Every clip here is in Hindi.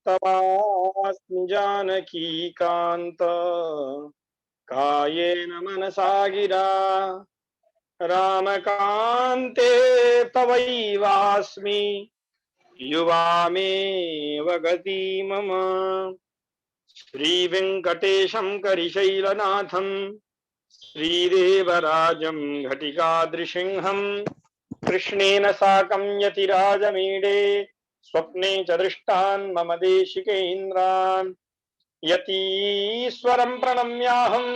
तवास्मि जानकी कांत कायेन मनसा गिरा रामकान्ते तवैवास्मि युवामेव गति मम श्रीवेङ्कटेशं करिशैलनाथं श्रीदेवराजं घटिकादृसिंहं कृष्णेन साकं यतिराजमीडे स्वप्ने च दृष्टान् मम देशिकेन्द्रान् यतीश्वरं प्रणम्याहं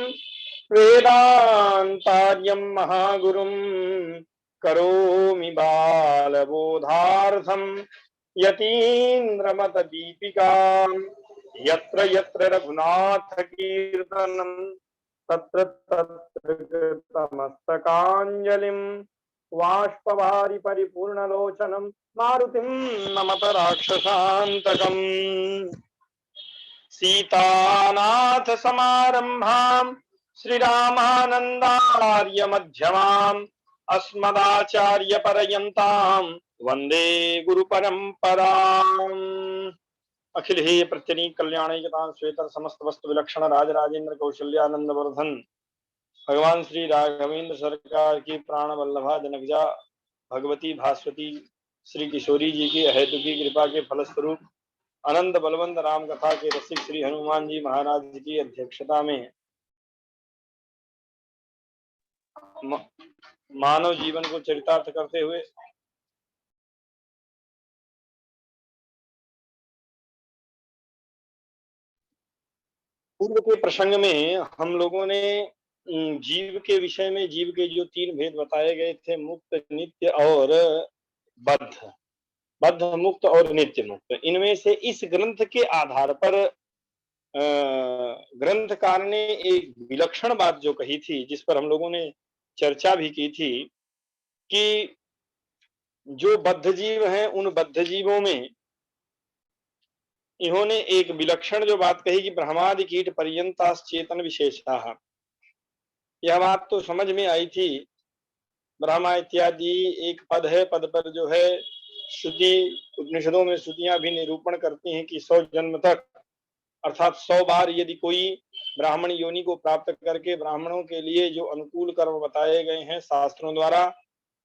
वेदान्तार्यं महागुरुं करोमि बालबोधार्थं यतीन्द्रमतदीपिकाम् यत्र यत्र रघुनाथकीर्तनं तत्र तत्र कृतमस्तकाञ्जलिं बाष्पवारि परिपूर्णलोचनं मारुतिं नमत राक्षसान्तकम् सीतानाथ समारंभां श्रीरामानंदार्य मध्यमाम् अस्मदाचार्य पर्यन्तां वंदे गुरु परंपराम्। अखिल हे प्रत्यनीक कल्याणैकतां श्वेतर समस्त वस्तु विलक्षण राजराजेंद्र कौशल्यानंद वर्धन भगवान श्री राघवेंद्र सरकार की प्राण वल्लभा जनकजा भगवती भास्वती श्री किशोरी जी की अहेतु की कृपा के फलस्वरूप अनंत बलवंत राम कथा के रसिक श्री हनुमान जी महाराज की अध्यक्षता में मानव जीवन को चरितार्थ करते हुए पूर्व के प्रसंग में हम लोगों ने जीव के विषय में जीव के जो तीन भेद बताए गए थे, मुक्त, नित्य और बद्ध, बद्ध मुक्त और नित्य मुक्त। इनमें से इस ग्रंथ के आधार पर ग्रंथकार ने एक विलक्षण बात जो कही थी, जिस पर हम लोगों ने चर्चा भी की थी, कि जो बद्ध जीव हैं उन बद्ध जीवों में इन्होंने एक विलक्षण जो बात कही कि ब्रह्मादि कीट पर्यंतास चेतन विशेषा। यह बात तो समझ में आई थी। ब्रह्मा इत्यादि एक पद है, पद पर जो है श्रुति, उपनिषदों में श्रुतियां भी निरूपण करती हैं कि 100 जन्म तक, अर्थात 100 बार यदि कोई ब्राह्मण योनि को प्राप्त करके ब्राह्मणों के लिए जो अनुकूल कर्म बताए गए हैं शास्त्रों द्वारा,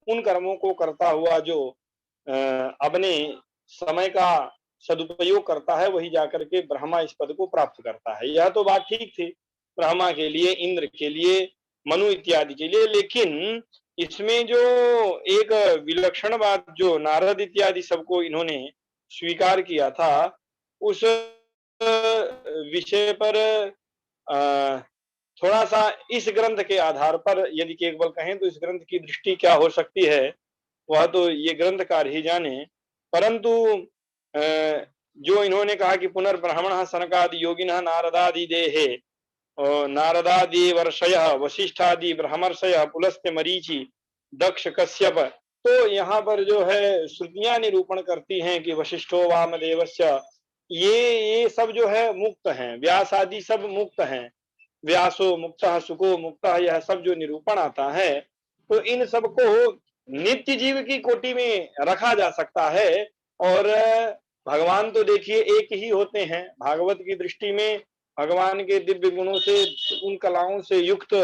उन कर्मों को करता हुआ जो अपने समय का सदुपयोग करता है, वही जाकर के ब्रह्मा इस पद को प्राप्त करता है। यह तो बात ठीक थी ब्रह्मा के लिए, इंद्र के लिए, मनु इत्यादि के लिए, लेकिन इसमें जो एक विलक्षण बात जो नारद इत्यादि सबको इन्होंने स्वीकार किया था, उस विषय पर थोड़ा सा इस ग्रंथ के आधार पर यदि केवल कहें तो इस ग्रंथ की दृष्टि क्या हो सकती है, वह तो ये ग्रंथकार ही जाने। परंतु जो इन्होंने कहा कि पुनर्ब्राह्मण सनकादि योगिनः नारदादि देहे नारदादि वर्षय वशिष्ठादि ब्रह्मर्षय पुलस्त्य मरीचि दक्ष कश्यप, तो यहाँ पर जो है श्रुतियां निरूपण करती हैं कि वशिष्ठो वामदेवस्य, ये सब जो है मुक्त हैं, व्यास आदि सब मुक्त हैं, व्यासो मुक्तः सुको मुक्तः, यह सब जो निरूपण आता है, तो इन सबको नित्य जीव की कोटि में रखा जा सकता है। और भगवान तो देखिए एक ही होते हैं। भागवत की दृष्टि में भगवान के दिव्य गुणों से, उन कलाओं से युक्त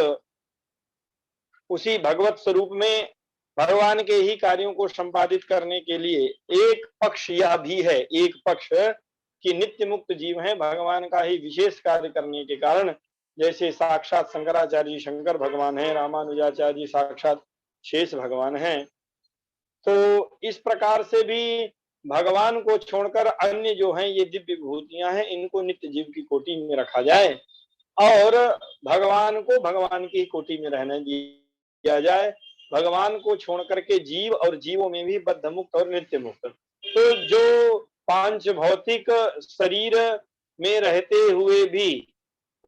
उसी भगवत स्वरूप में भगवान के ही कार्यों को संपादित करने के लिए एक पक्ष यह भी है, एक पक्ष कि नित्य मुक्त जीव हैं, भगवान का ही विशेष कार्य करने के कारण, जैसे साक्षात शंकराचार्य जी शंकर भगवान हैं, रामानुजाचार्य जी साक्षात शेष भगवान हैं। तो इस प्रकार से भी भगवान को छोड़कर अन्य जो हैं ये दिव्य विभूतियां हैं, इनको नित्य जीव की कोटि में रखा जाए और भगवान को भगवान की कोटि में रहने दिया जाए। भगवान को छोड़ करके जीव और जीवों में भी बद्ध मुक्त और नित्य मुक्त, तो जो पांच भौतिक शरीर में रहते हुए भी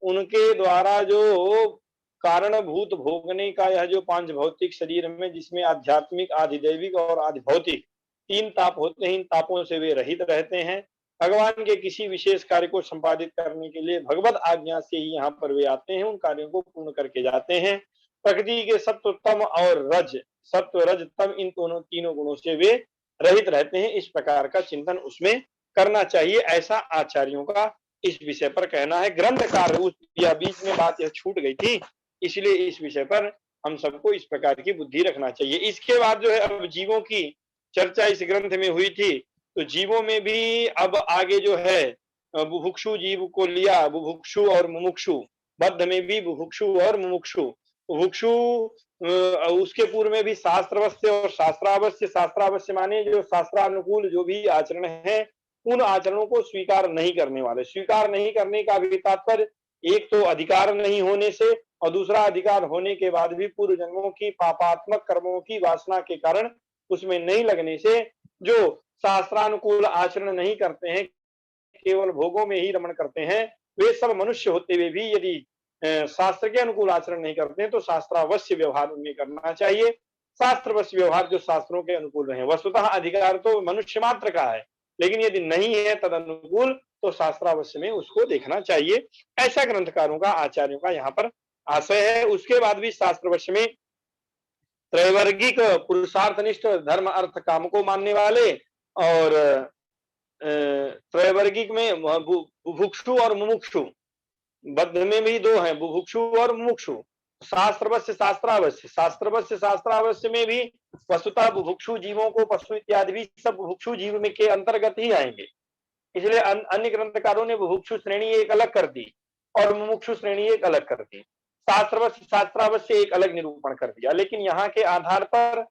उनके द्वारा जो कारणभूत भोगने का यह जो पांच भौतिक शरीर में, जिसमें आध्यात्मिक, आधिदैविक और आधिभौतिक तीन ताप होते हैं, इन तापों से वे रहित रहते हैं। भगवान के किसी विशेष कार्य को संपादित करने के लिए भगवत आज्ञा से ही यहाँ पर वे आते हैं, उन कार्यों को पूर्ण करके जाते हैं। प्रकृति के सत्व तम और रज, सत्व रज तम, इन दोनों तीनों गुणों से वे रहित रहते हैं। इस प्रकार का चिंतन उसमें करना चाहिए, ऐसा आचार्यों का इस विषय पर कहना है। ग्रंथकार उस या बीच में बात यह छूट गई थी, इसलिए इस विषय पर हम सबको इस प्रकार की बुद्धि रखना चाहिए। इसके बाद जो है अब जीवों की चर्चा इस ग्रंथ में हुई थी, तो जीवों में भी अब आगे जो है बुभुक्षु जीव को लिया, बुभुक्षु और मुमुक्षु। बद्ध में भी बुभुक्षु और मुमुक्षु। बुभुक्षु उसके पूर्व में भी शास्त्रावश्य और शास्त्रावश्य। शास्त्रावश्य माने जो शास्त्रानुकूल जो भी आचरण है, उन आचरणों को स्वीकार नहीं करने वाले। स्वीकार नहीं करने का भी तात्पर्य एक तो अधिकार नहीं होने से, और दूसरा अधिकार होने के बाद भी पूर्व जन्मों की पापात्मक कर्मों की वासना के कारण उसमें नहीं लगने से जो शास्त्रानुकूल आचरण नहीं करते हैं, केवल भोगों में ही रमण करते हैं, वे सब मनुष्य होते हुए भी यदि शास्त्र के अनुकूल आचरण नहीं करते हैं तो शास्त्रावश्य व्यवहार उनमें करना चाहिए। शास्त्रवश्य व्यवहार जो शास्त्रों के अनुकूल रहे। वस्तुतः अधिकार तो मनुष्य मात्र का है, लेकिन यदि नहीं है तद अनुकूल तो शास्त्रावश्य में उसको देखना चाहिए। ऐसा ग्रंथकारों का, आचार्यों का यहाँ पर आशय है। उसके बाद भी शास्त्रवश्य में त्रैवर्गिक पुरुषार्थनिष्ठ धर्म अर्थ काम को मानने वाले, और त्रैवर्गिक में बुभुक्षु और मुमुक्षु। बद्ध में भी दो हैं, बुभुक्षु और मुमुक्षु। शास्त्रवश्य शास्त्रावश्य। शास्त्रवश्य शास्त्रावश्य में भी वस्तुतः बुभुक्षु जीवों को पशु इत्यादि भी सब बुभुक्षु जीव में के अंतर्गत ही आएंगे। इसलिए अन्य ग्रंथकारों ने बुभुक्षु श्रेणी एक अलग कर दी और मुमुक्षु श्रेणी एक अलग कर दी। शास्त्रवश्य शास्त्रावश्य एक अलग निरूपण कर दिया। लेकिन यहाँ के आधार पर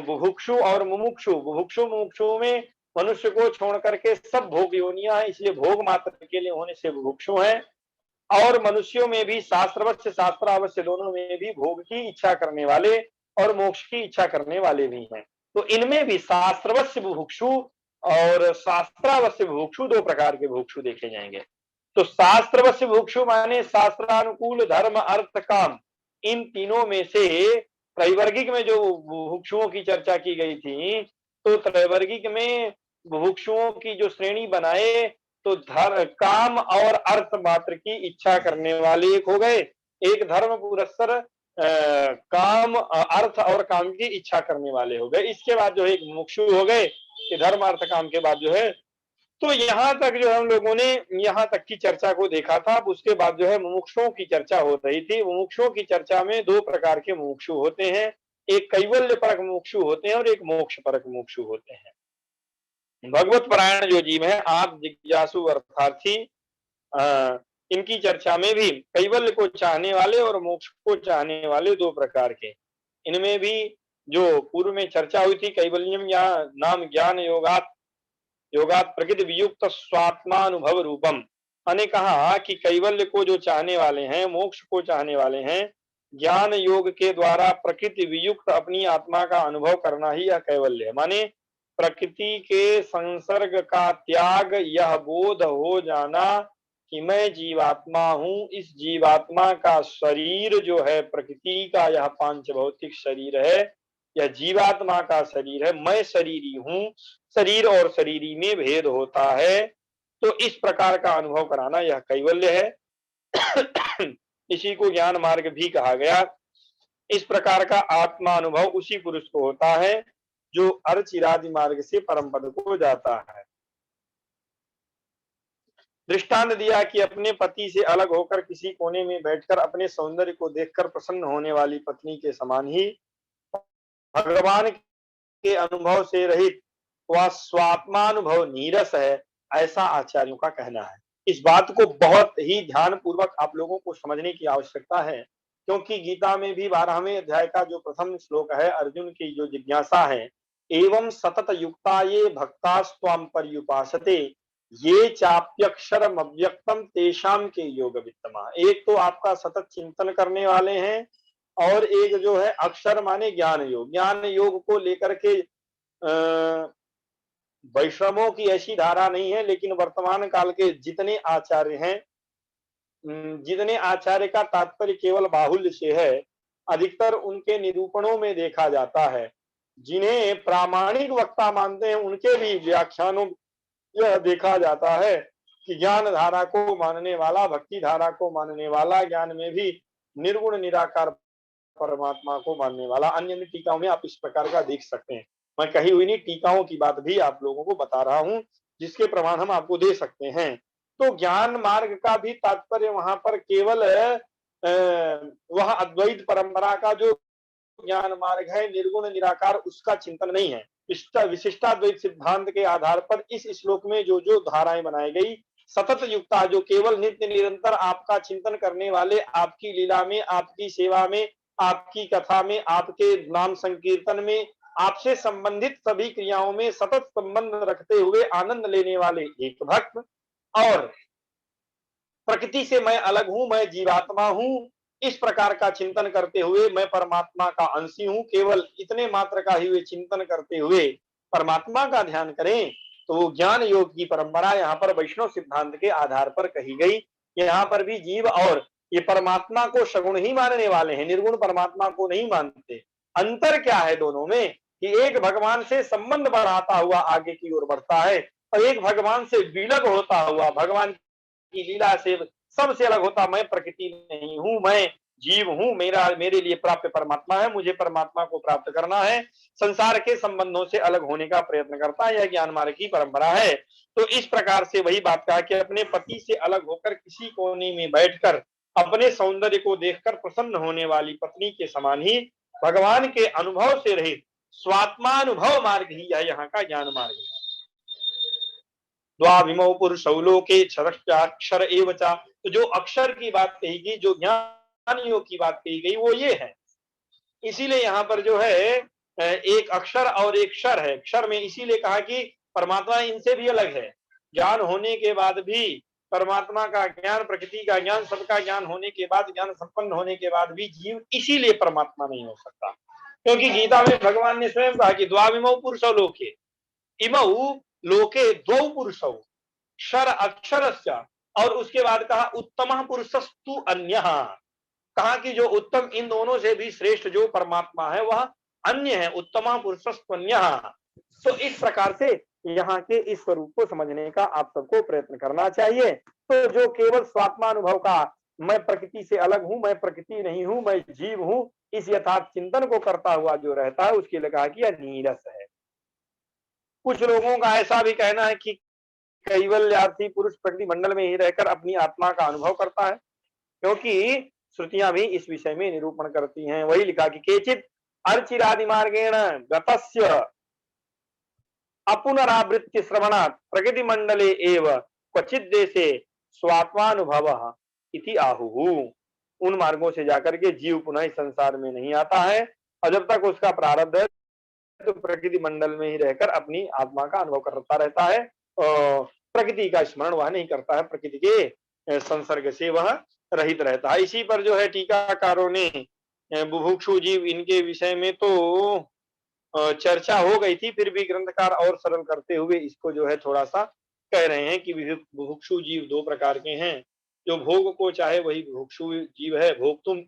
बुभुक्षु और मुमुक्षु, बुभुक्षु मुमुक्षु में मनुष्य को छोड़ करके सब भोग योनियां है, इसलिए भोग मात्र के लिए होने से बुभुक्षु है। और मनुष्यों में भी शास्त्रवश्य शास्त्रावश्य दोनों में भी भोग की इच्छा करने वाले और मोक्ष की इच्छा करने वाले भी हैं। तो इनमें भी शास्त्रवश्य बुभुक्षु और शास्त्रावश्य बुभुक्षु दो प्रकार के बुभुक्षु देखे जाएंगे। तो शास्त्रवश्य बुभुक्षु माने शास्त्रानुकूल धर्म अर्थ काम, इन तीनों में से त्रैवर्गिक में जो बुभुक्षुओं की चर्चा की गई थी, तो त्रैवर्गिक में बुभुक्षुओं की जो श्रेणी बनाए तो धर्म काम और अर्थ मात्र की इच्छा करने वाले एक हो गए, एक धर्म पुरस्सर काम अर्थ और काम की इच्छा करने वाले हो गए। इसके बाद जो है एक मुमुक्षु हो गए कि धर्म अर्थ काम के बाद जो है। तो यहाँ तक जो हम लोगों ने यहाँ तक की चर्चा को देखा था। अब उसके बाद जो है मुमुक्षुओं की चर्चा हो रही थी। मुमुक्षुओं की चर्चा में दो प्रकार के मुमुक्षु होते हैं, एक कैवल्य परक मुमुक्षु होते हैं और एक मोक्ष परक मुमुक्षु होते हैं। भगवत परायण जो जीव है, आप जिज्ञासु अर्थार्थी, इनकी चर्चा में भी कैवल्य को चाहने वाले और मोक्ष को चाहने वाले दो प्रकार के। इनमें भी जो पूर्व में चर्चा हुई थी, कैवल्यम या नाम ज्ञान योगात प्रकृति वियुक्त स्वात्मानुभव रूपम। मैंने कहा कि कैवल्य को जो चाहने वाले हैं, मोक्ष को चाहने वाले हैं, ज्ञान योग के द्वारा प्रकृति वियुक्त अपनी आत्मा का अनुभव करना ही यह कैवल्य है। माने प्रकृति के संसर्ग का त्याग, यह बोध हो जाना कि मैं जीवात्मा हूं, इस जीवात्मा का शरीर जो है प्रकृति का यह पांच भौतिक शरीर है, यह जीवात्मा का शरीर है, मैं शरीरी हूं, शरीर और शरीरी में भेद होता है। तो इस प्रकार का अनुभव कराना यह कैवल्य है। इसी को ज्ञान मार्ग भी कहा गया। इस प्रकार का आत्मा अनुभव उसी पुरुष को होता है जो अर्चिरादि मार्ग से परम पद को जाता है। दृष्टांत दिया कि अपने पति से अलग होकर किसी कोने में बैठकर अपने सौंदर्य को देखकर प्रसन्न होने वाली पत्नी के समान ही भगवान के अनुभव से रहित वह स्वात्मानुभव नीरस है, ऐसा आचार्यों का कहना है। इस बात को बहुत ही ध्यान पूर्वक आप लोगों को समझने की आवश्यकता है, क्योंकि गीता में भी 12वें अध्याय का जो प्रथम श्लोक है, अर्जुन की जो जिज्ञासा है, एवं सतत युक्ता ये भक्तास्त्वाम पर्युपासते ये चाप्यक्षरम अव्यक्तम तेषाम के योग वित्तमा। एक तो आपका सतत चिंतन करने वाले हैं, और एक जो है अक्षर माने ज्ञान योग। ज्ञान योग को लेकर के वैष्णवों की ऐसी धारा नहीं है, लेकिन वर्तमान काल के जितने आचार्य हैं, जितने आचार्य का तात्पर्य केवल बाहुल्य से है, अधिकतर उनके निरूपणों में देखा जाता है। जिन्हें प्रामाणिक वक्ता मानते हैं उनके भी व्याख्यानों यह देखा जाता है कि ज्ञान धारा को मानने वाला, भक्ति धारा को मानने वाला, ज्ञान में भी निर्गुण निराकार परमात्मा को मानने वाला। अन्य टीकाओं में आप इस प्रकार का देख सकते हैं। मैं कही हुई नहीं, टीकाओं की बात भी आप लोगों को बता रहा हूं, जिसके प्रमाण हम आपको दे सकते हैं। तो ज्ञान मार्ग का भी तात्पर्य वहां पर केवल वह अद्वैत परंपरा का जो ज्ञान मार्ग है, निर्गुण निराकार, उसका चिंतन नहीं है। विशिष्टाद्वैत सिद्धांत के आधार पर इस श्लोक में जो जो धाराएं बनाई गई, सतत युक्ता, जो केवल नित्य निरंतर आपका चिंतन करने वाले, आपकी लीला में, आपकी सेवा में, आपकी कथा में, आपके नाम संकीर्तन में, आपसे संबंधित सभी क्रियाओं में सतत संबंध रखते हुए आनंद लेने वाले एक भक्त, और प्रकृति से मैं अलग हूं, मैं जीवात्मा हूं, इस प्रकार का चिंतन करते हुए मैं परमात्मा का अंशी हूं, केवल इतने मात्र का ही वे चिंतन करते हुए परमात्मा का ध्यान करें, तो वो ज्ञान योग की परंपरा यहाँ पर वैष्णव सिद्धांत के आधार पर कही गई। यहाँ पर भी जीव और ये परमात्मा को सगुण ही मानने वाले हैं, निर्गुण परमात्मा को नहीं मानते। अंतर क्या है दोनों में, कि एक भगवान से संबंध बढ़ाता हुआ आगे की ओर बढ़ता है, और एक भगवान से विलग होता हुआ, भगवान की लीला से सबसे अलग होता, मैं प्रकृति नहीं हूं, मैं जीव हूं, मेरे लिए प्राप्त परमात्मा है, मुझे परमात्मा को प्राप्त करना है, संसार के संबंधों से अलग होने का प्रयत्न करता है। यह ज्ञान मार्ग की परंपरा है। तो इस प्रकार से वही बात कहा कि अपने पति से अलग होकर किसी कोने में बैठकर अपने सौंदर्य को देखकर प्रसन्न होने वाली पत्नी के समान ही भगवान के अनुभव से रहित स्वात्मानुभव मार्ग ही यह यहाँ का ज्ञान मार्ग है। द्वाविमौ पुरुषौ लोके क्षरश्चाक्षर एव च, तो जो अक्षर की बात कही गई, जो ज्ञान योग की बात कही गई, वो ये है। इसीलिए यहाँ पर जो है एक अक्षर और एक क्षर है। क्षर में इसीलिए कहा कि परमात्मा इनसे भी अलग है। ज्ञान होने के बाद भी परमात्मा का ज्ञान, प्रकृति का ज्ञान, सबका ज्ञान होने के बाद, ज्ञान संपन्न होने के बाद भी जीव इसीलिए परमात्मा नहीं हो सकता, क्योंकि गीता में भगवान ने स्वयं कहा कि द्वाविमौ पुरुषौ लोके, इमौ लोके द्वौ पुरुषौ क्षर अक्षरस्य, और उसके बाद कहा उत्तमः पुरुषस्तु अन्यः, कहा कि जो उत्तम इन दोनों से भी श्रेष्ठ जो परमात्मा है वह अन्य है, उत्तमः पुरुषस्तु अन्यः। तो इस प्रकार से यहाँ के इस स्वरूप को समझने का आप सबको प्रयत्न करना चाहिए। तो जो केवल स्वात्मानुभव का मैं प्रकृति से अलग हूं, मैं प्रकृति नहीं हूं, मैं जीव हूं, इस यथार्थ चिंतन को करता हुआ जो रहता है, उसके लिए कहा कि यह नीरस है। कुछ लोगों का ऐसा भी कहना है कि कैवल्यार्थी पुरुष प्रकृति मंडल में ही रहकर अपनी आत्मा का अनुभव करता है, क्योंकि श्रुतियां भी इस विषय में निरूपण करती हैं। वही लिखा कि केचित अर्चिरादि मार्गेण गतस्य अपुनरावृत्ति श्रवणात् प्रकृति मंडले एव क्वचित देशे स्वात्मानुभव इति आहुः। उन मार्गों से जाकर के जीव पुनः इस संसार में नहीं आता है, और जब तक उसका प्रारब्ध है तो प्रकृति मंडल में ही रहकर अपनी आत्मा का अनुभव करता रहता है, और प्रकृति का स्मरण वह नहीं करता है, प्रकृति के संसर्ग से वह रहित रहता है। इसी पर जो है टीकाकारों ने बुभुक्षु जीव इनके विषय में तो चर्चा हो गई थी, फिर भी ग्रंथकार और सरल करते हुए इसको जो है थोड़ा सा कह रहे हैं कि बुभुक्षु जीव दो प्रकार के हैं। जो भोग को चाहे वही बुभुक्षु जीव है, भोक्तुम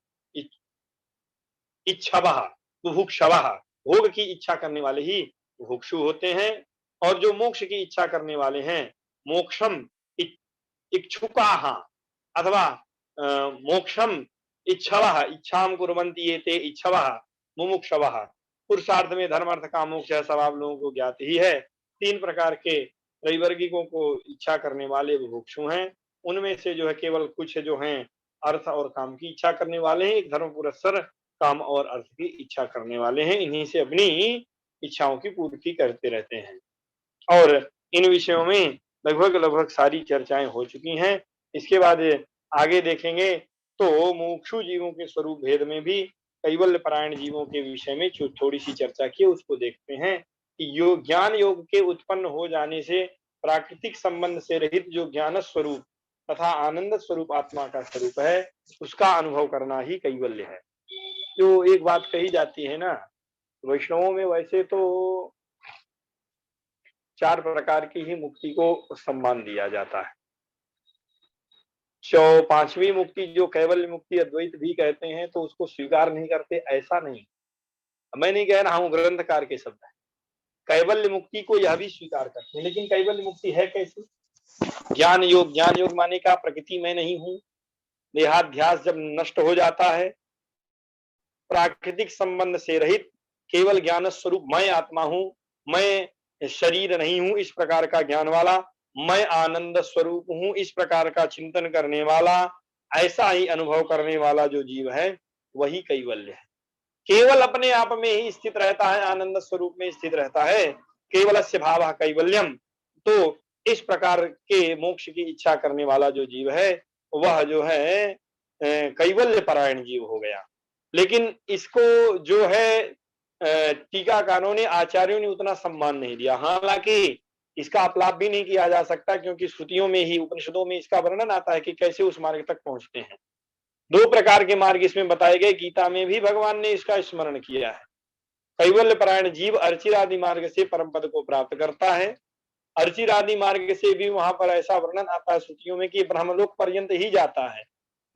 इच्छवः बुभुक्षवः, भोग की इच्छा करने वाले ही बुभुक्षु होते हैं, और जो मोक्ष की इच्छा करने वाले हैं मोक्षम इच्छुकाः अथवा मोक्षम इच्छवः, इच्छाम कुर्वन्ति ये ते इच्छवः मुमुक्षवः। पुरुषार्थ में धर्म अर्थ काम मोक्ष सब आप लोगों को ज्ञात ही है। तीन प्रकार के त्रैवर्गिकों को इच्छा करने वाले बुभुक्षु हैं। उनमें से जो है केवल कुछ जो हैं अर्थ और काम की इच्छा करने वाले हैं, एक धर्म पुरस्सर काम और अर्थ की इच्छा करने वाले हैं। इन्हीं से अपनी इच्छाओं की पूर्ति करते रहते हैं, और इन विषयों में लगभग सारी चर्चाएं हो चुकी हैं। इसके बाद आगे देखेंगे तो मुमुक्षु जीवों के स्वरूप भेद में भी कैवल्य परायण जीवों के विषय में थोड़ी सी चर्चा की, उसको देखते हैं कि ज्ञान योग के उत्पन्न हो जाने से प्राकृतिक संबंध से रहित जो ज्ञान स्वरूप तथा आनंद स्वरूप आत्मा का स्वरूप है, उसका अनुभव करना ही कैवल्य है। जो एक बात कही जाती है ना, वैष्णवों में वैसे तो 4 प्रकार की ही मुक्ति को सम्मान दिया जाता है। 5वीं मुक्ति जो कैवल्य मुक्ति अद्वैत भी कहते हैं, तो उसको स्वीकार नहीं करते, ऐसा नहीं। मैं नहीं कह रहा हूं, ग्रंथकार के शब्द है। कैवल्य मुक्ति को यह भी स्वीकार करते हैं, लेकिन कैवल्य मुक्ति है कैसे? ज्ञान योग माने का प्रकृति में नहीं हूं, देहाध्यास जब नष्ट हो जाता है, प्राकृतिक संबंध से रहित केवल ज्ञान स्वरूप मैं आत्मा हूं, मैं शरीर नहीं हूं, इस प्रकार का ज्ञान वाला, मैं आनंद स्वरूप हूं, इस प्रकार का चिंतन करने वाला, ऐसा ही अनुभव करने वाला जो जीव है वही कैवल्य है। केवल अपने आप में ही स्थित रहता है, आनंद स्वरूप में स्थित रहता है, केवलस्य भावः कैवल्यम। तो इस प्रकार के मोक्ष की इच्छा करने वाला जो जीव है वह जो है कैवल्य परायण जीव हो गया। लेकिन इसको जो है टीकाकारों ने, आचार्यों ने उतना सम्मान नहीं दिया। हालांकि इसका अपलाप भी नहीं किया जा सकता, क्योंकि श्रुतियों में ही, उपनिषदों में इसका वर्णन आता है कि कैसे उस मार्ग तक पहुंचते हैं। दो प्रकार के मार्ग इसमें बताए गए, गीता में भी भगवान ने इसका स्मरण किया है। कैवल्य परायण जीव अर्चिरादि मार्ग से परम पद को प्राप्त करता है। अर्चिरादि मार्ग से भी वहां पर ऐसा वर्णन आता है श्रुतियों में कि ब्रह्मलोक पर्यंत ही जाता है।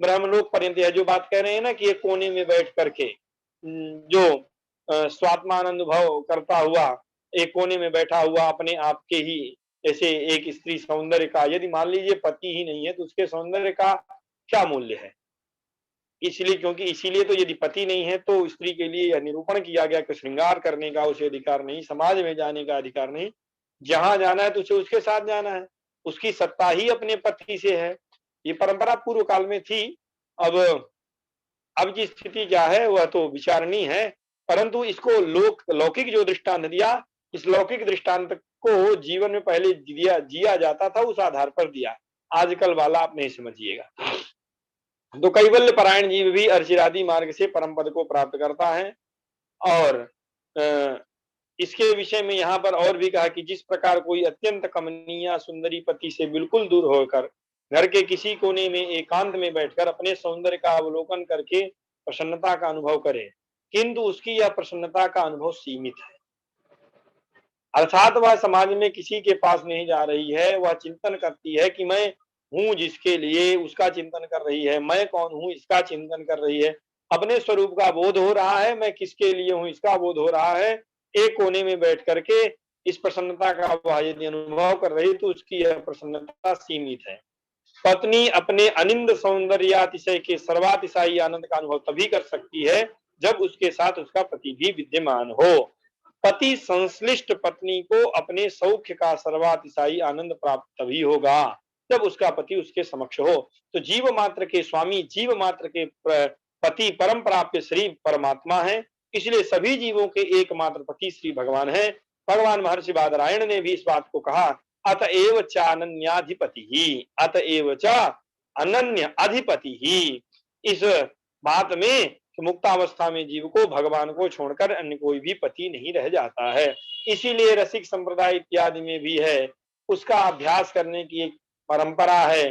ब्रह्मलोक पर्यंत, यह जो बात कह रहे हैं ना कि एक कोने में बैठ करके जो स्वात्मान अनुभव करता हुआ, एक कोने में बैठा हुआ अपने आप के ही, जैसे एक स्त्री सौंदर्य का, यदि मान लीजिए पति ही नहीं है तो उसके सौंदर्य का क्या मूल्य है। इसलिए, क्योंकि इसीलिए तो यदि पति नहीं है तो स्त्री के लिए यह निरूपण किया गया कि श्रृंगार करने का उसे अधिकार नहीं, समाज में जाने का अधिकार नहीं, जहां जाना है तो उसे उसके साथ जाना है, उसकी सत्ता ही अपने पति से है। ये परंपरा पूर्व काल में थी। अब की स्थिति क्या है वह तो विचारणीय है, परंतु इसको लौकिक जो दृष्टांत दिया, इस लौकिक दृष्टांत को जीवन में पहले जिया जाता था, उस आधार पर दिया। आजकल वाला आप नहीं समझिएगा। तो कैवल्य परायण जीव भी अर्चिरादि मार्ग से परम पद को प्राप्त करता है। और इसके विषय में यहाँ पर और भी कहा कि जिस प्रकार कोई अत्यंत कमनीय सुंदरी पति से बिल्कुल दूर होकर घर के किसी कोने में एकांत में बैठकर अपने सौंदर्य का अवलोकन करके प्रसन्नता का अनुभव करे, किंतु उसकी यह प्रसन्नता का अनुभव सीमित है, अर्थात वह समाज में किसी के पास नहीं जा रही है, वह चिंतन करती है कि मैं हूं जिसके लिए, उसका चिंतन कर रही है, मैं कौन हूं इसका चिंतन कर रही है, अपने स्वरूप का बोध हो रहा है, मैं किसके लिए हूं इसका बोध हो रहा है। एक कोने में बैठ करके इस प्रसन्नता का वह यदि अनुभव कर रही तो उसकी यह प्रसन्नता सीमित है। पत्नी अपने अनिंद सौंदर्यातिशय के सर्वातिशायी आनंद का अनुभव तभी कर सकती है जब उसके साथ उसका पति भी विद्यमान हो। पति संश्लिष्ट पत्नी को अपने सौख्य का सर्वातिशायी आनंद प्राप्त तभी होगा जब उसका पति उसके समक्ष हो। तो जीव मात्र के स्वामी, जीव मात्र के पति परम प्राप्य श्री परमात्मा है, इसलिए सभी जीवों के एकमात्र पति श्री भगवान है। भगवान महर्षि बादरायण ने भी इस बात को कहा, अतएव च अनन्याधिपति ही, अतएव च अनन्य अधिपति ही। इस बात में मुक्तावस्था में जीव को भगवान को छोड़कर अन्य कोई भी पति नहीं रह जाता है। इसीलिए रसिक संप्रदाय इत्यादि में भी है, उसका अभ्यास करने की एक परंपरा है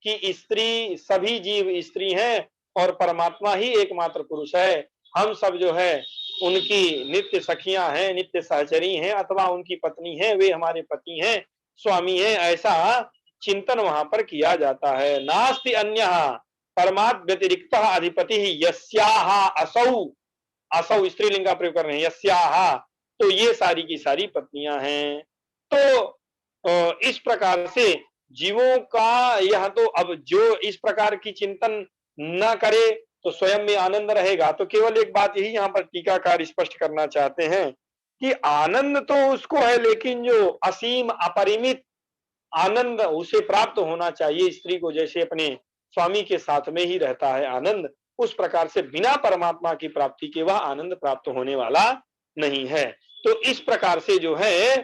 कि स्त्री, सभी जीव स्त्री हैं और परमात्मा ही एकमात्र पुरुष है। हम सब जो है उनकी नित्य सखियां हैं, नित्य सहचरी हैं, अथवा उनकी पत्नी है, वे हमारे पति हैं, स्वामी हैं, ऐसा चिंतन वहां पर किया जाता है। नास्ति अन्यः परमात् व्यतिरिक्त अधिपति यस्याः असौ, असौ स्त्रीलिंग का प्रयोग कर रहे हैं, यस्याः, तो ये सारी की सारी पत्नियां हैं। तो इस प्रकार से जीवों का यह, तो अब जो इस प्रकार की चिंतन न करे तो स्वयं में आनंद रहेगा। तो केवल एक बात यही यहाँ पर टीकाकार स्पष्ट करना चाहते हैं कि आनंद तो उसको है, लेकिन जो असीम अपरिमित आनंद उसे प्राप्त होना चाहिए स्त्री को, जैसे अपने स्वामी के साथ में ही रहता है आनंद, उस प्रकार से बिना परमात्मा की प्राप्ति के वह आनंद प्राप्त होने वाला नहीं है। तो इस प्रकार से जो है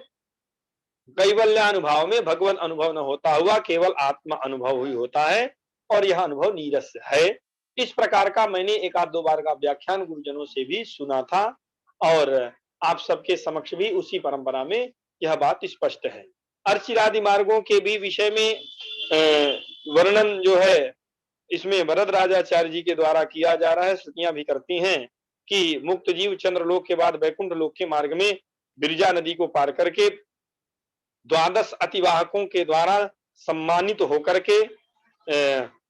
कैवल्य अनुभव में भगवत अनुभव न होता हुआ केवल आत्मा अनुभव ही होता है, और यह अनुभव नीरस है। इस प्रकार का मैंने एक आध दो बार का व्याख्यान गुरुजनों से भी सुना था, और आप सबके समक्ष भी उसी परंपरा में यह बात स्पष्ट है। अर्चिरादि मार्गों के भी विषय में वर्णन जो है इसमें भरत राजाचार्य जी के द्वारा किया जा रहा है। श्रुतियां भी करती हैं कि मुक्त जीव चंद्रलोक के बाद वैकुंठ लोक के मार्ग में बिरजा नदी को पार करके 12 अतिवाहकों के द्वारा सम्मानित होकर के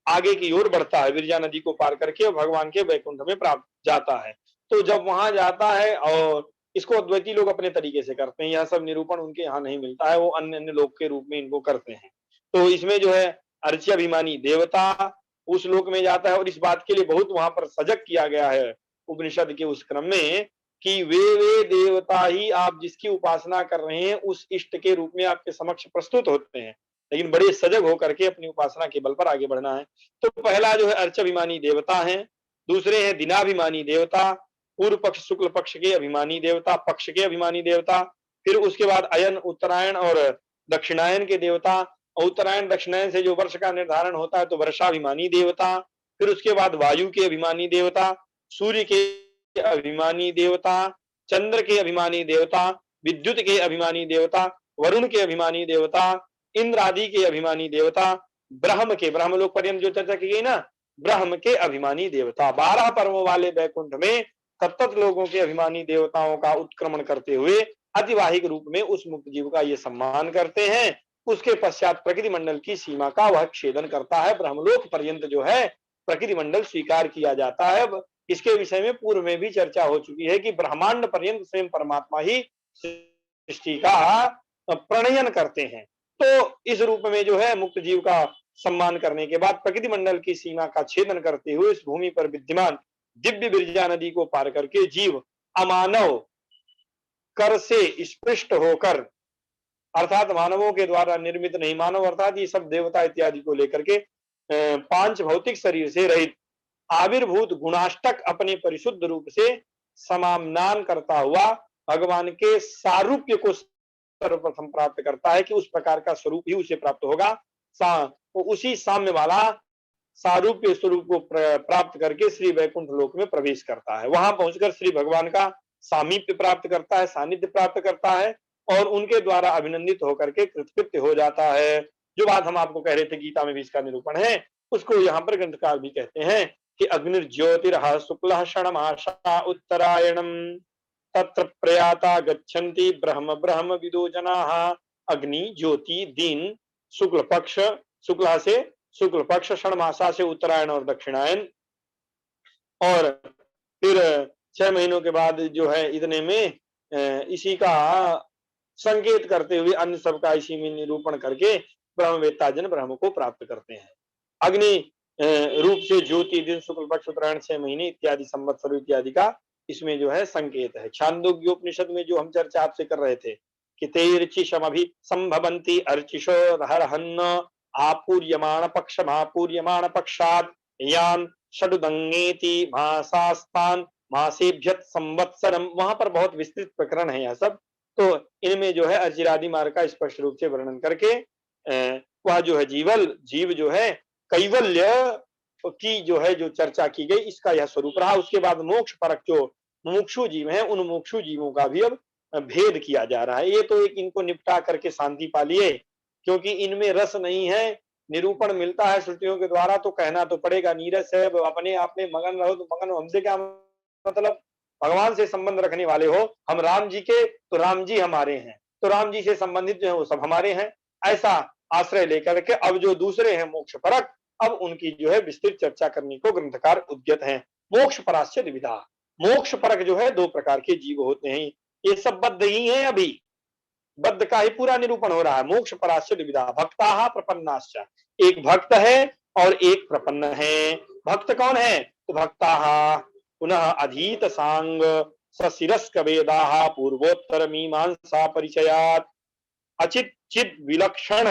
आगे की ओर बढ़ता है, बिरजा नदी को पार करके भगवान के वैकुंठ में प्राप्त जाता है। तो जब वहां जाता है, और इसको अद्वैती लोग अपने तरीके से करते हैं, यह सब निरूपण उनके यहाँ नहीं मिलता है, वो अन्य अन्य लोक के रूप में इनको करते हैं। तो इसमें जो है अर्च्याभिमानी देवता उस लोक में जाता है, और इस बात के लिए बहुत वहां पर सजग किया गया है उपनिषद के उस क्रम में कि वे देवता ही आप जिसकी उपासना कर रहे हैं उस इष्ट के रूप में आपके समक्ष प्रस्तुत होते हैं, लेकिन बड़े सजग होकर के अपनी उपासना के बल पर आगे बढ़ना है। तो पहला जो है अर्चाभिमानी देवता है, दूसरे हैं दिनाभिमानी देवता, पूर्व पक्ष शुक्ल पक्ष के अभिमानी देवता, पक्ष के अभिमानी देवता, फिर उसके बाद अयन उत्तरायण और दक्षिणायन के देवता, उत्तरायण दक्षिणायन से जो वर्ष का निर्धारण होता है तो वर्षाभिमानी देवता, फिर उसके बाद वायु के अभिमानी देवता, सूर्य के अभिमानी देवता, चंद्र के अभिमानी देवता, विद्युत के अभिमानी देवता, वरुण के अभिमानी देवता, इंद्र आदि के अभिमानी देवता, ब्रह्म के, ब्रह्मलोक पर्यंत जो चर्चा की गई ना, ब्रह्म के अभिमानी देवता। 12 पर्वों वाले वैकुंठ में सतत लोगों के अभिमानी देवताओं का उत्क्रमण करते हुए अतिवाहिक रूप में उस मुक्त जीव का ये सम्मान करते हैं। उसके पश्चात प्रकृति मंडल की सीमा का वह छेदन करता है, ब्रह्मलोक पर्यंत जो है प्रकृति मंडल स्वीकार किया जाता है। इसके विषय में पूर्व में भी चर्चा हो चुकी है कि ब्रह्मांड पर्यंत स्वयं परमात्मा ही सृष्टि का प्रणयन करते हैं। तो इस रूप में जो है मुक्त जीव का सम्मान करने के बाद प्रकृति मंडल की सीमा का छेदन करते हुए इस भूमि पर विद्यमान दिव्य बिरजा नदी को पार करके जीव अमानव कर से स्पृष्ट होकर, अर्थात मानवों के द्वारा निर्मित नहीं, मानव अर्थात ये सब देवता इत्यादि को लेकर के पांच भौतिक शरीर से रहित आविर्भूत गुणाष्टक अपने परिशुद्ध रूप से समाम्नान करता हुआ भगवान के सारूप्य को सर्वप्रथम प्राप्त करता है कि उस प्रकार का स्वरूप ही उसे प्राप्त होगा। तो उसी साम्य वाला सारूप्य स्वरूप को प्राप्त करके श्री वैकुंठ लोक में प्रवेश करता है। वहां पहुंचकर श्री भगवान का सामीप्य प्राप्त करता है, सानिध्य प्राप्त करता है और उनके द्वारा अभिनंदित होकर के कृतकृत्य हो जाता है। जो बात हम आपको कह रहे थे गीता में भी इसका निरूपण है, उसको यहाँ पर ग्रंथकार भी कहते हैं कि अग्निर्ज्योतिरः शुक्लः षण्मासा उत्तरायणम तत्र प्रयाता गच्छन्ति ब्रह्म ब्रह्म विदो जनाः। अग्नि, ज्योति, दिन, शुक्ल पक्ष, शुक्ला से शुक्ल पक्ष, षण्मासा से उत्तरायण और दक्षिणायन, और फिर 6 महीनों के बाद जो है इतने में इसी का संकेत करते हुए अन्य सबका इसी में निरूपण करके ब्रह्मवेत्ता जन ब्रह्म को प्राप्त करते हैं। अग्नि रूप से ज्योति, दिन, शुक्ल पक्ष, उत्तरायण 6 महीने इत्यादि संवत्सर इत्यादि का इसमें जो है संकेत है। छांदोग्योपनिषद में जो हम चर्चा आपसे कर रहे थे कि तेर्चिशमभि संभवन्ति अर्चिषो रहरहन्न आपूर्यमाण पक्ष मापूर्यमाण पक्षात् यान षडुदंगेति मासास्तान मासेभ्यत संवत्सरम, वहां पर बहुत विस्तृत प्रकरण है यह सब। तो इनमें जो है अर्चिरादि मार्ग का स्पष्ट रूप से वर्णन करके वह जो है जीव जो है कैवल्य की जो है जो चर्चा की गई इसका यह स्वरूप रहा। उसके बाद मोक्ष परक जो मुमुक्षु जीव हैं उन मुमुक्षु जीवों का भी अब भेद किया जा रहा है। ये तो एक इनको निपटा करके शांति पा लिए, क्योंकि इनमें रस नहीं है, निरूपण मिलता है श्रुतियों के द्वारा तो कहना तो पड़ेगा। नीरस है, अपने आप में मगन रहो तो मगन, हमसे क्या मतलब, भगवान से संबंध रखने वाले हो, हम राम जी के तो राम जी हमारे हैं, तो राम जी से संबंधित जो है वो सब हमारे हैं, ऐसा आश्रय लेकर के अब जो दूसरे हैं मोक्ष परक, अब उनकी जो है विस्तृत चर्चा करने को ग्रंथकार उद्यत हैं। मोक्ष पराश्च द्विविधा, मोक्ष परक जो है 2 प्रकार के जीव होते हैं। ये सब बद्ध ही है, अभी बद्ध का ही पूरा निरूपण हो रहा है। मोक्ष पराश्च द्विविधा भक्ताः प्रपन्नाश्च, एक भक्त है और एक प्रपन्न है। भक्त कौन है? तो भक्ताः पुनः अधीत सांग सशिरस्क वेदाः पूर्वोत्तर मीमांसा परिचयात् अचित चिद विलक्षण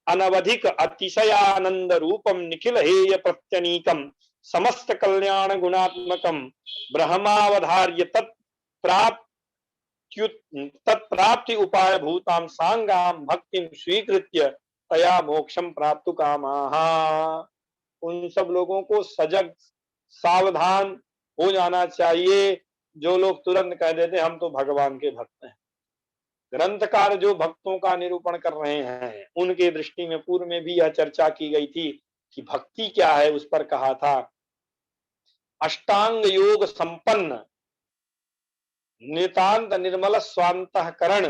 अनवधिक अतिशयानंद रूपम निखिल हेय प्रत्यनीकम समस्त कल्याण गुणात्मकम ब्रह्मावधार्य तत्प्राप्ति उपाय भूताम सांगाम भक्तिम स्वीकृत्य तया मोक्षम प्राप्तु कामाः। उन सब लोगों को सजग सावधान हो जाना चाहिए जो लोग तुरंत कह देते हम तो भगवान के भक्त हैं। ग्रंथकार जो भक्तों का निरूपण कर रहे हैं उनके दृष्टि में पूर्व में भी यह चर्चा की गई थी कि भक्ति क्या है। उस पर कहा था अष्टांग योग संपन्न नितांत निर्मल स्वांतःकरण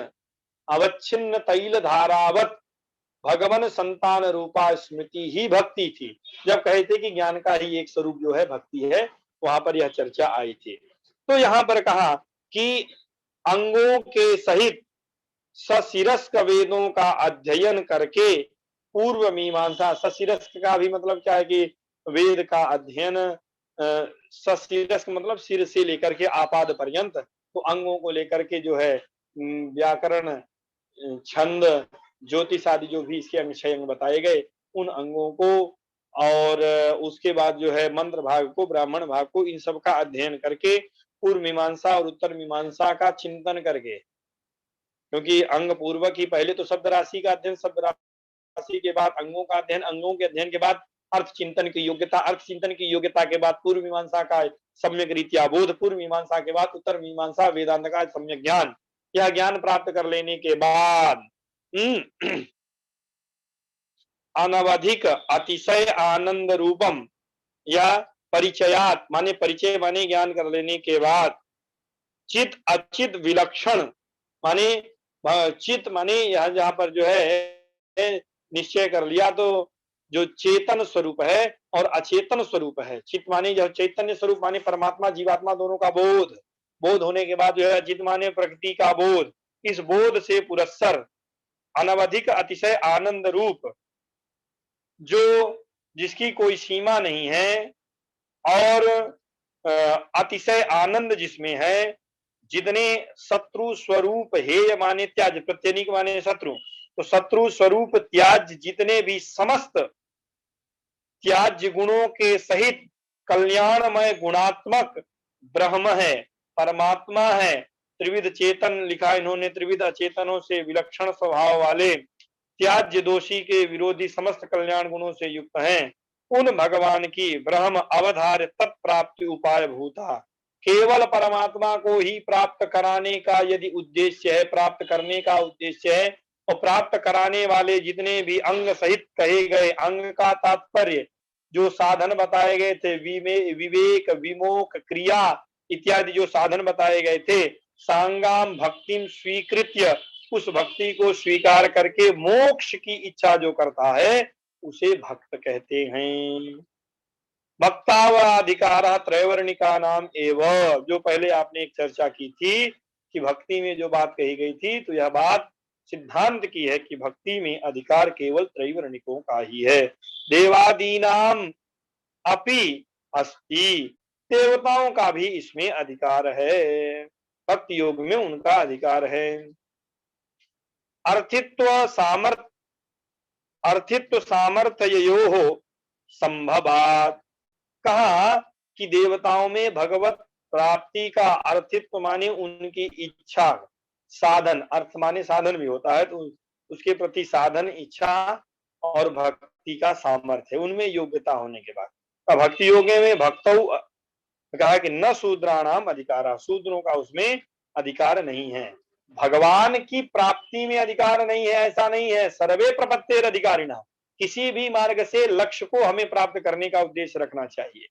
अवच्छिन्न तैल धारावत भगवन संतान रूपा स्मृति ही भक्ति थी। जब कहे थे कि ज्ञान का ही एक स्वरूप जो है भक्ति है, वहां पर यह चर्चा आई थी। तो यहां पर कहा कि अंगों के सहित सशिरस्क वेदों का अध्ययन करके पूर्व मीमांसा, सशिरस्क का भी मतलब क्या है कि वेद का अध्ययन सशिरस मतलब सिर से लेकर के आपाद पर्यंत, तो अंगों को लेकर के जो है व्याकरण, छंद, ज्योतिष आदि जो भी इसके अंग 6 अंग बताए गए, उन अंगों को और उसके बाद जो है मंत्र भाग को, ब्राह्मण भाग को, इन सब का अध्ययन करके पूर्व मीमांसा और उत्तर मीमांसा का चिंतन करके, क्योंकि अंग पूर्वक ही पहले तो शब्द राशि का अध्ययन, शब्द राशि के बाद अंगों का अध्ययन, अंगों के अध्ययन के बाद अर्थ चिंतन की योग्यता, अर्थ चिंतन की योग्यता के बाद पूर्व मीमांसा का सम्यक रीत्या बोध, पूर्व मीमांसा के बाद उत्तर मीमांसा वेदांत का सम्यक ज्ञान। यह ज्ञान प्राप्त कर लेने के बाद अनवधिक अतिशय आनंद रूपम या परिचयात माने परिचय माने ज्ञान कर लेने के बाद चित अचित विलक्षण माने चित माने यहाँ जहाँ पर जो है निश्चय कर लिया, तो जो चेतन स्वरूप है और अचेतन स्वरूप है, चित माने जो चैतन्य स्वरूप माने परमात्मा जीवात्मा दोनों का बोध, बोध होने के बाद जो है अचित माने प्रकृति का बोध, इस बोध से पुरस्सर अनवधिक अतिशय आनंद रूप, जो जिसकी कोई सीमा नहीं है और अतिशय आनंद जिसमें है, जितने शत्रु स्वरूप हेय माने त्याज, प्रत्यनिक माने शत्रु, तो शत्रु स्वरूप त्याज जितने भी समस्त त्याज्य गुणों के सहित कल्याणमय गुणात्मक ब्रह्म है, परमात्मा है, त्रिविध चेतन लिखा इन्होंने, त्रिविध अचेतनों से विलक्षण स्वभाव वाले, त्याज्य दोषी के विरोधी समस्त कल्याण गुणों से युक्त हैं, उन भगवान की ब्रह्म अवधार्य तत्प्राप्ति उपाय भूता, केवल परमात्मा को ही प्राप्त कराने का यदि उद्देश्य है, प्राप्त करने का उद्देश्य है, और प्राप्त कराने वाले जितने भी अंग सहित कहे गए, अंग का तात्पर्य जो साधन बताए गए थे, विवेक, विमोक, क्रिया इत्यादि जो साधन बताए गए थे, सांगाम भक्तिम स्वीकृत्य, उस भक्ति को स्वीकार करके मोक्ष की इच्छा जो करता है उसे भक्त कहते हैं। भक्तावधिकार त्रैवर्णिका नाम एवं, जो पहले आपने एक चर्चा की थी कि भक्ति में जो बात कही गई थी, तो यह बात सिद्धांत की है कि भक्ति में अधिकार केवल त्रैवर्णिकों का ही है। देवादीनाम अपि अस्ति, देवताओं का भी इसमें अधिकार है, भक्ति योग में उनका अधिकार है। अर्थित्व सामर्थ्ययोः संभवात, कहा कि देवताओं में भगवत प्राप्ति का अर्थित्व माने उनकी इच्छा, साधन, अर्थ माने साधन भी होता है, तो उसके प्रति साधन, इच्छा और भक्ति का सामर्थ्य, उनमें योग्यता होने के बाद, भक्ति योग में भक्तौ कहा कि न शूद्राणाम अधिकारा, शूद्रों का उसमें अधिकार नहीं है। भगवान की प्राप्ति में अधिकार नहीं है ऐसा नहीं है, सर्वे प्रपत्तेर अधिकारिणा, किसी भी मार्ग से लक्ष्य को हमें प्राप्त करने का उद्देश्य रखना चाहिए।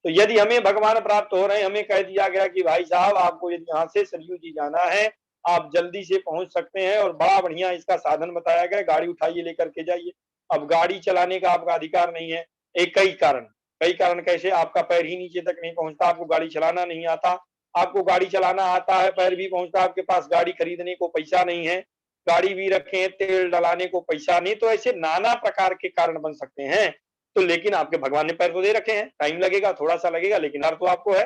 तो यदि हमें भगवान प्राप्त हो रहे हैं, हमें कह दिया गया कि भाई साहब आपको यदि यहाँ से सरयू जी जाना है, आप जल्दी से पहुंच सकते हैं, और बड़ा बढ़िया इसका साधन बताया गया, गाड़ी उठाइए लेकर के जाइए। अब गाड़ी चलाने का आपका अधिकार नहीं है, एक कई कारण कैसे, आपका पैर ही नीचे तक नहीं पहुंचता, आपको गाड़ी चलाना नहीं आता, आपको गाड़ी चलाना आता है, पैर भी पहुंचता, आपके पास गाड़ी खरीदने को पैसा नहीं है, गाड़ी भी रखे तेल डलाने को पैसा नहीं, तो ऐसे नाना प्रकार के कारण बन सकते हैं। तो लेकिन आपके भगवान ने पैर तो दे रखे हैं, टाइम लगेगा, थोड़ा सा लगेगा, लेकिन अर्थ तो आपको है।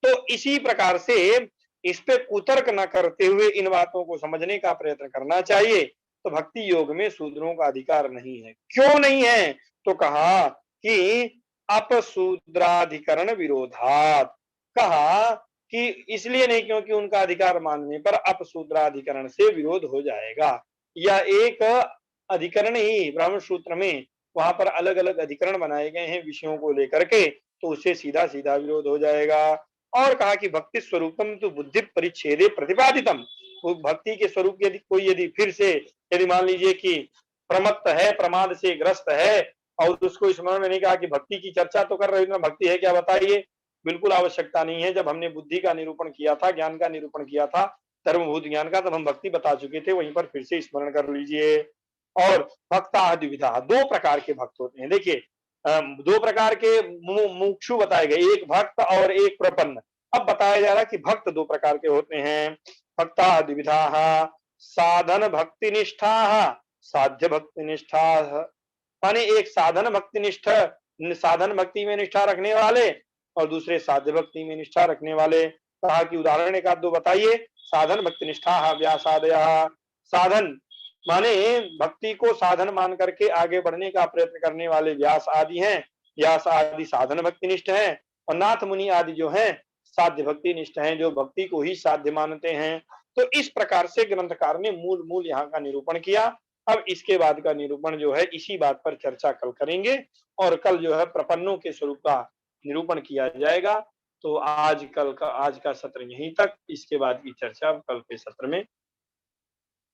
तो इसी प्रकार से इस पे कुतर्क न करते हुए इन बातों को समझने का प्रयत्न करना चाहिए। तो भक्ति योग में शूद्रों का अधिकार नहीं है। क्यों नहीं है? तो कहा कि अपशूद्राधिकरण विरोधात, कहा कि इसलिए नहीं क्योंकि उनका अधिकार मानने पर अपशूद्राधिकरण से विरोध हो जाएगा। यह एक अधिकरण ही ब्रह्म सूत्र में, वहां पर अलग अलग अधिकरण बनाए गए हैं विषयों को लेकर के, तो उससे सीधा सीधा विरोध हो जाएगा। और कहा कि भक्ति स्वरूपम तो बुद्धि परिच्छेदे प्रतिपादितम, वो भक्ति के स्वरूप यदि फिर से यदि मान लीजिए कि प्रमत्त है, प्रमाद से ग्रस्त है, और उसको स्मरण में नहीं, कहा कि भक्ति की चर्चा तो कर रहे हो, भक्ति है क्या बताइए, बिल्कुल आवश्यकता नहीं है। जब हमने बुद्धि का निरूपण किया था, ज्ञान का निरूपण किया था, धर्मभूत ज्ञान का, तब हम भक्ति बता चुके थे, वहीं पर फिर से स्मरण कर लीजिए। और भक्ता द्विविधा, दो प्रकार के भक्त होते हैं। देखिए दो प्रकार के मुमुक्षु बताए गए, एक भक्त और एक प्रपन्न। अब बताया जा रहा है कि भक्त दो प्रकार के होते हैं। भक्ता द्विविधा, साधन भक्ति निष्ठा, साध्य भक्ति निष्ठा, माने एक साधन भक्ति निष्ठा, साधन भक्ति में निष्ठा रखने वाले, और दूसरे साध्य भक्ति में निष्ठा रखने वाले। कहा कि उदाहरण एक आध दो बताइए। साधन भक्ति निष्ठा व्यासादयः। साधन माने भक्ति को साधन मान करके आगे बढ़ने का प्रयत्न करने वाले व्यास आदि हैं। व्यास आदि साधन भक्ति निष्ठ हैं और नाथ मुनि आदि जो हैं साध्य भक्ति निष्ठ हैं, जो भक्ति को ही साध्य मानते हैं। तो इस प्रकार से ग्रंथकार ने मूल मूल यहाँ का निरूपण किया। अब इसके बाद का निरूपण जो है इसी बात पर चर्चा कल करेंगे और कल जो है प्रपन्नों के स्वरूप का निरूपण किया जाएगा। तो आज का सत्र यहीं तक, इसके बाद की चर्चा कल के सत्र में